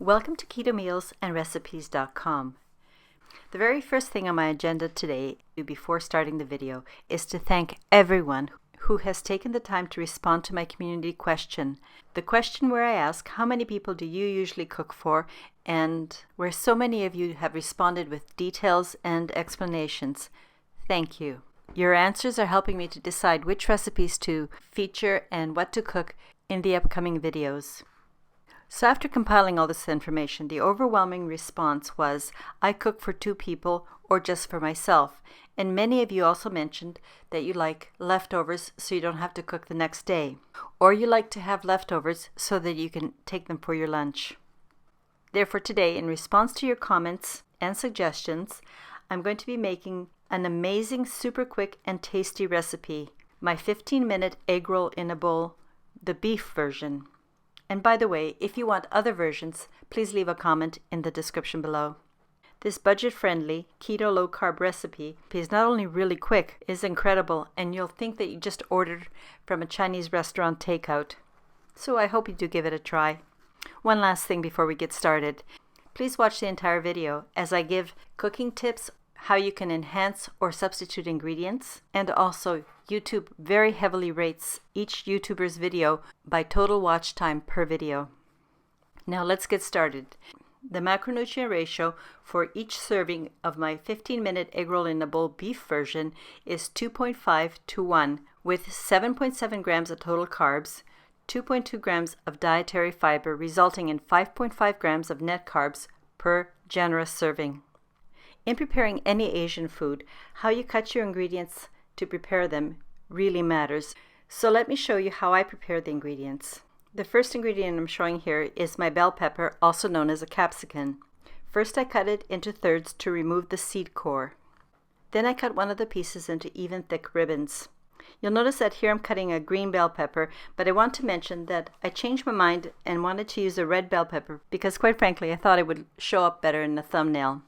Welcome to Keto Meals and Recipes.com. The very first thing on my agenda today, before starting the video, is to thank everyone who has taken the time to respond to my community question. The question where I ask, how many people do you usually cook for? And where so many of you have responded with details and explanations. Thank you. Your answers are helping me to decide which recipes to feature and what to cook in the upcoming videos. So after compiling all this information, the overwhelming response was, I cook for 2 people or just for myself. And many of you also mentioned that you like leftovers so you don't have to cook the next day. Or you like to have leftovers so that you can take them for your lunch. Therefore today, in response to your comments and suggestions, I'm going to be making an amazing, super quick and tasty recipe. My 15-minute egg roll in a bowl, the beef version. And by the way, if you want other versions, please leave a comment in the description below. This budget-friendly, keto low-carb recipe is not only really quick, is incredible, and you'll think that you just ordered from a Chinese restaurant takeout. So I hope you do give it a try. One last thing before we get started. Please watch the entire video as I give cooking tips, how you can enhance or substitute ingredients, and also YouTube very heavily rates each YouTuber's video by total watch time per video. Now let's get started. The macronutrient ratio for each serving of my 15-minute egg roll in a bowl beef version is 2.5 to 1, with 7.7 grams of total carbs, 2.2 grams of dietary fiber, resulting in 5.5 grams of net carbs per generous serving. In preparing any Asian food, how you cut your ingredients to prepare them really matters. So let me show you how I prepare the ingredients. The first ingredient I'm showing here is my bell pepper, also known as a capsicum. First I cut it into thirds to remove the seed core. Then I cut one of the pieces into even thick ribbons. You'll notice that here I'm cutting a green bell pepper, but I want to mention that I changed my mind and wanted to use a red bell pepper because quite frankly I thought it would show up better in the thumbnail.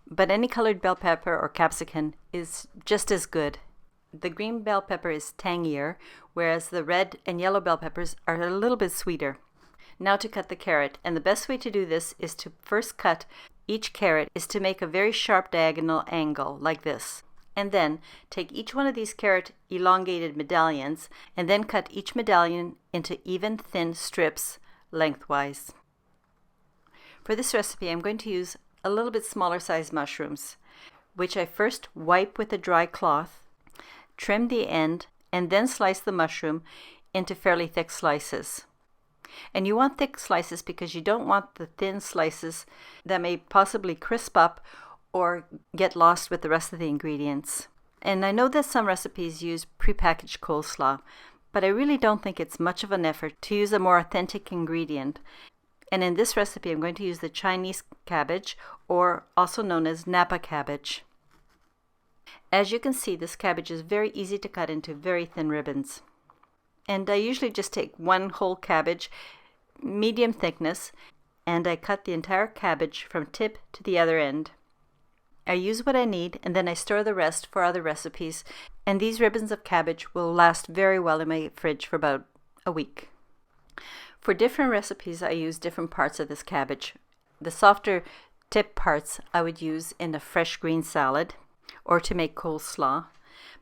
But any colored bell pepper or capsicum is just as good. The green bell pepper is tangier, whereas the red and yellow bell peppers are a little bit sweeter. Now to cut the carrot, and the best way to do this is to first cut each carrot is to make a very sharp diagonal angle like this. And then take each one of these carrot elongated medallions and then cut each medallion into even thin strips lengthwise. For this recipe I'm going to use a little bit smaller size mushrooms, which I first wipe with a dry cloth, trim the end, and then slice the mushroom into fairly thick slices. And you want thick slices because you don't want the thin slices that may possibly crisp up or get lost with the rest of the ingredients. And I know that some recipes use prepackaged coleslaw, but I really don't think it's much of an effort to use a more authentic ingredient. And in this recipe, I'm going to use the Chinese cabbage, or also known as Napa Cabbage. As you can see, this cabbage is very easy to cut into very thin ribbons. And I usually just take one whole cabbage, medium thickness, and I cut the entire cabbage from tip to the other end. I use what I need, and then I store the rest for other recipes, and these ribbons of cabbage will last very well in my fridge for about a week. For different recipes, I use different parts of this cabbage. The softer tip parts I would use in a fresh green salad or to make coleslaw.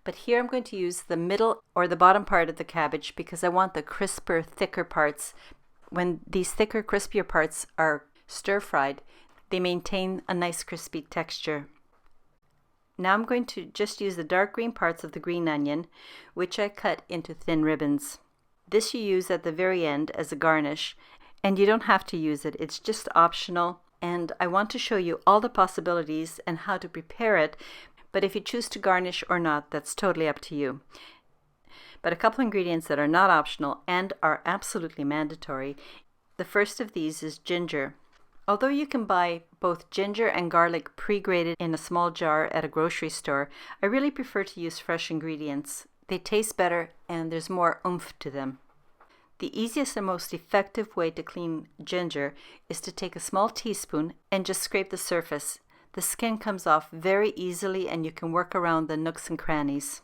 But here I'm going to use the middle or the bottom part of the cabbage because I want the crisper, thicker parts. When these thicker, crispier parts are stir-fried, they maintain a nice crispy texture. Now I'm going to just use the dark green parts of the green onion, which I cut into thin ribbons. This you use at the very end as a garnish, and you don't have to use it. It's just optional, and I want to show you all the possibilities and how to prepare it, but if you choose to garnish or not, that's totally up to you. But a couple ingredients that are not optional and are absolutely mandatory. The first of these is ginger. Although you can buy both ginger and garlic pre-grated in a small jar at a grocery store, I really prefer to use fresh ingredients. They taste better and there's more oomph to them. The easiest and most effective way to clean ginger is to take a small teaspoon and just scrape the surface. The skin comes off very easily and you can work around the nooks and crannies.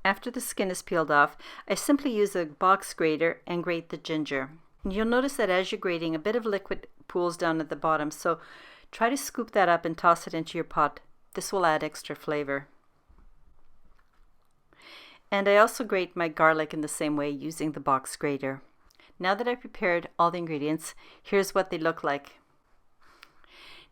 After the skin is peeled off, I simply use a box grater and grate the ginger. You'll notice that as you're grating, a bit of liquid pools down at the bottom, so try to scoop that up and toss it into your pot. This will add extra flavor. And I also grate my garlic in the same way using the box grater. Now that I've prepared all the ingredients, here's what they look like.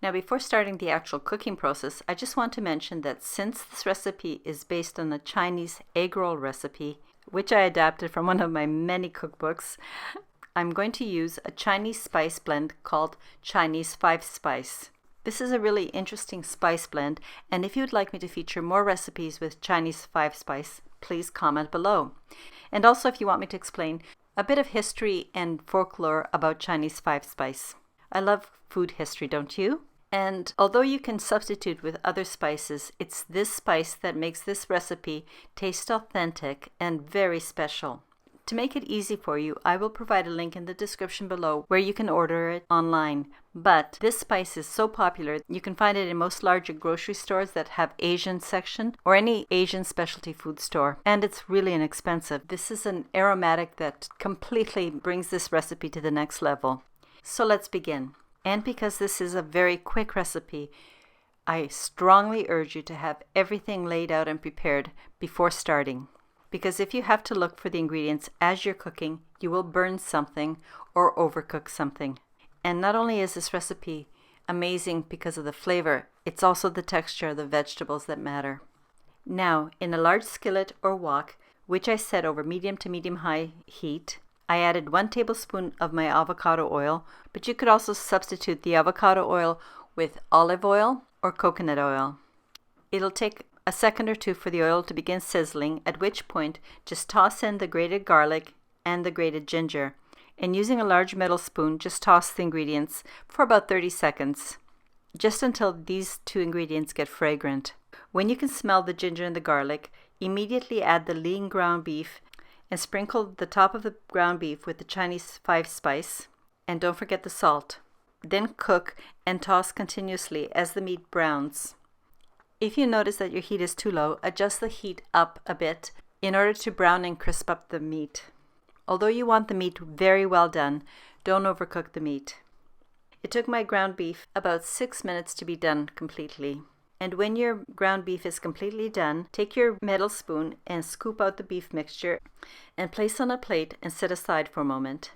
Now before starting the actual cooking process, I just want to mention that since this recipe is based on a Chinese Eggroll recipe, which I adapted from one of my many cookbooks, I'm going to use a Chinese spice blend called Chinese 5-spice. This is a really interesting spice blend, and if you'd like me to feature more recipes with Chinese 5-spice, please comment below. And also if you want me to explain a bit of history and folklore about Chinese 5-spice. I love food history, don't you? And although you can substitute with other spices, it's this spice that makes this recipe taste authentic and very special. To make it easy for you, I will provide a link in the description below where you can order it online. But this spice is so popular, you can find it in most larger grocery stores that have Asian section or any Asian specialty food store. And it's really inexpensive. This is an aromatic that completely brings this recipe to the next level. So let's begin. And because this is a very quick recipe, I strongly urge you to have everything laid out and prepared before starting. Because if you have to look for the ingredients as you're cooking, you will burn something or overcook something. And not only is this recipe amazing because of the flavor, it's also the texture of the vegetables that matter. Now, in a large skillet or wok, which I set over medium to medium-high heat, I added 1 tablespoon of my avocado oil, but you could also substitute the avocado oil with olive oil or coconut oil. It'll take a second or two for the oil to begin sizzling, at which point just toss in the grated garlic and the grated ginger. And using a large metal spoon, just toss the ingredients for about 30 seconds, just until these two ingredients get fragrant. When you can smell the ginger and the garlic, immediately add the lean ground beef and sprinkle the top of the ground beef with the Chinese 5-spice, and don't forget the salt. Then cook and toss continuously as the meat browns. If you notice that your heat is too low, adjust the heat up a bit in order to brown and crisp up the meat. Although you want the meat very well done, don't overcook the meat. It took my ground beef about 6 minutes to be done completely. And when your ground beef is completely done, take your metal spoon and scoop out the beef mixture and place on a plate and set aside for a moment.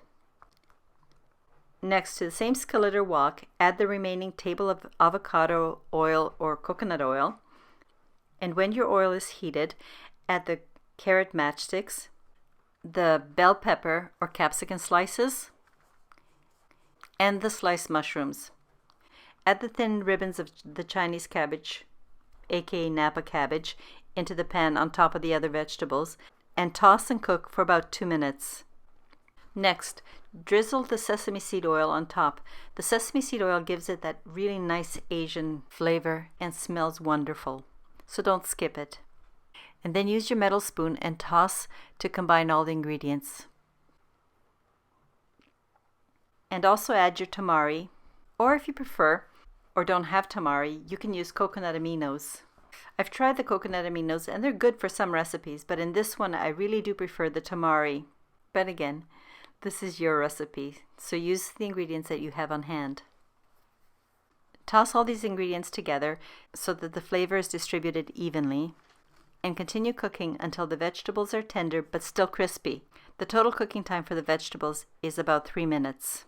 Next, to the same skillet or wok, add the remaining table of avocado oil or coconut oil. And when your oil is heated, add the carrot matchsticks, the bell pepper or capsicum slices, and the sliced mushrooms. Add the thin ribbons of the Chinese cabbage, aka Napa Cabbage, into the pan on top of the other vegetables, and toss and cook for about 2 minutes. Next, drizzle the sesame seed oil on top. The sesame seed oil gives it that really nice Asian flavor and smells wonderful, so don't skip it. And then use your metal spoon and toss to combine all the ingredients. And also add your tamari, or if you prefer, or don't have tamari, you can use coconut aminos. I've tried the coconut aminos and they're good for some recipes, but in this one I really do prefer the tamari. But again, this is your recipe, so use the ingredients that you have on hand. Toss all these ingredients together so that the flavor is distributed evenly, and continue cooking until the vegetables are tender but still crispy. The total cooking time for the vegetables is about 3 minutes.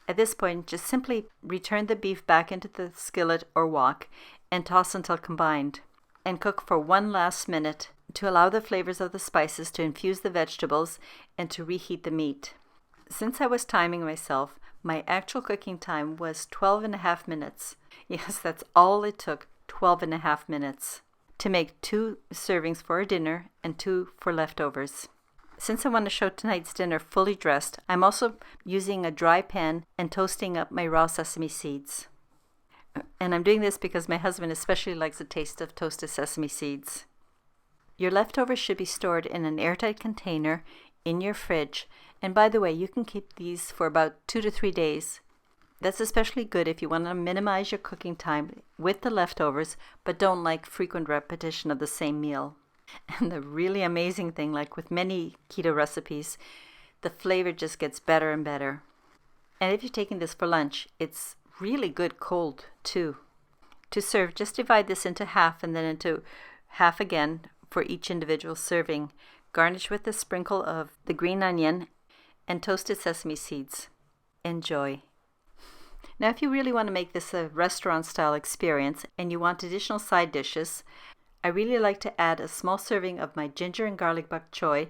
At this point, just simply return the beef back into the skillet or wok and toss until combined, and cook for 1 last minute to allow the flavors of the spices to infuse the vegetables and to reheat the meat. Since I was timing myself, my actual cooking time was 12.5 minutes. Yes, that's all it took, 12.5 minutes, to make 2 servings for a dinner and 2 for leftovers. Since I want to show tonight's dinner fully dressed, I'm also using a dry pan and toasting up my raw sesame seeds. And I'm doing this because my husband especially likes the taste of toasted sesame seeds. Your leftovers should be stored in an airtight container in your fridge. And by the way, you can keep these for about 2 to 3 days. That's especially good if you want to minimize your cooking time with the leftovers, but don't like frequent repetition of the same meal. And the really amazing thing, like with many keto recipes, the flavor just gets better and better. And if you're taking this for lunch, it's really good cold too. To serve, just divide this into half and then into half again for each individual serving. Garnish with a sprinkle of the green onion and toasted sesame seeds. Enjoy. Now, if you really want to make this a restaurant-style experience and you want additional side dishes, I really like to add a small serving of my ginger and garlic bok choy,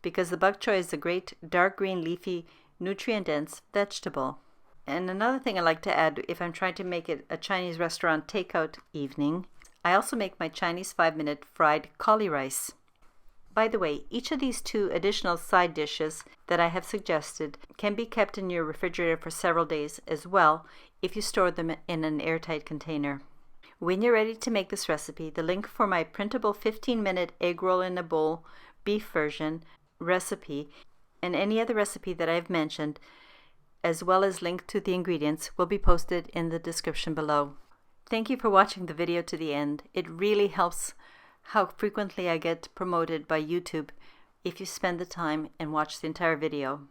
because the bok choy is a great dark green leafy nutrient-dense vegetable. And another thing I like to add if I'm trying to make it a Chinese restaurant takeout evening, I also make my Chinese 5-minute fried cauli rice. By the way, each of these 2 additional side dishes that I have suggested can be kept in your refrigerator for several days as well if you store them in an airtight container. When you're ready to make this recipe, the link for my printable 15-minute egg roll in a bowl beef version recipe and any other recipe that I've mentioned, as well as link to the ingredients, will be posted in the description below. Thank you for watching the video to the end. It really helps how frequently I get promoted by YouTube if you spend the time and watch the entire video.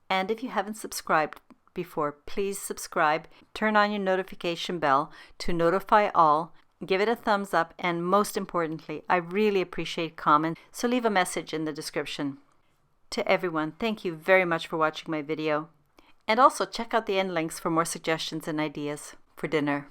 And if you haven't subscribed before, please subscribe, turn on your notification bell to notify all, give it a thumbs up, and most importantly, I really appreciate comments, so leave a message in the description. To everyone, thank you very much for watching my video, and also check out the end links for more suggestions and ideas for dinner.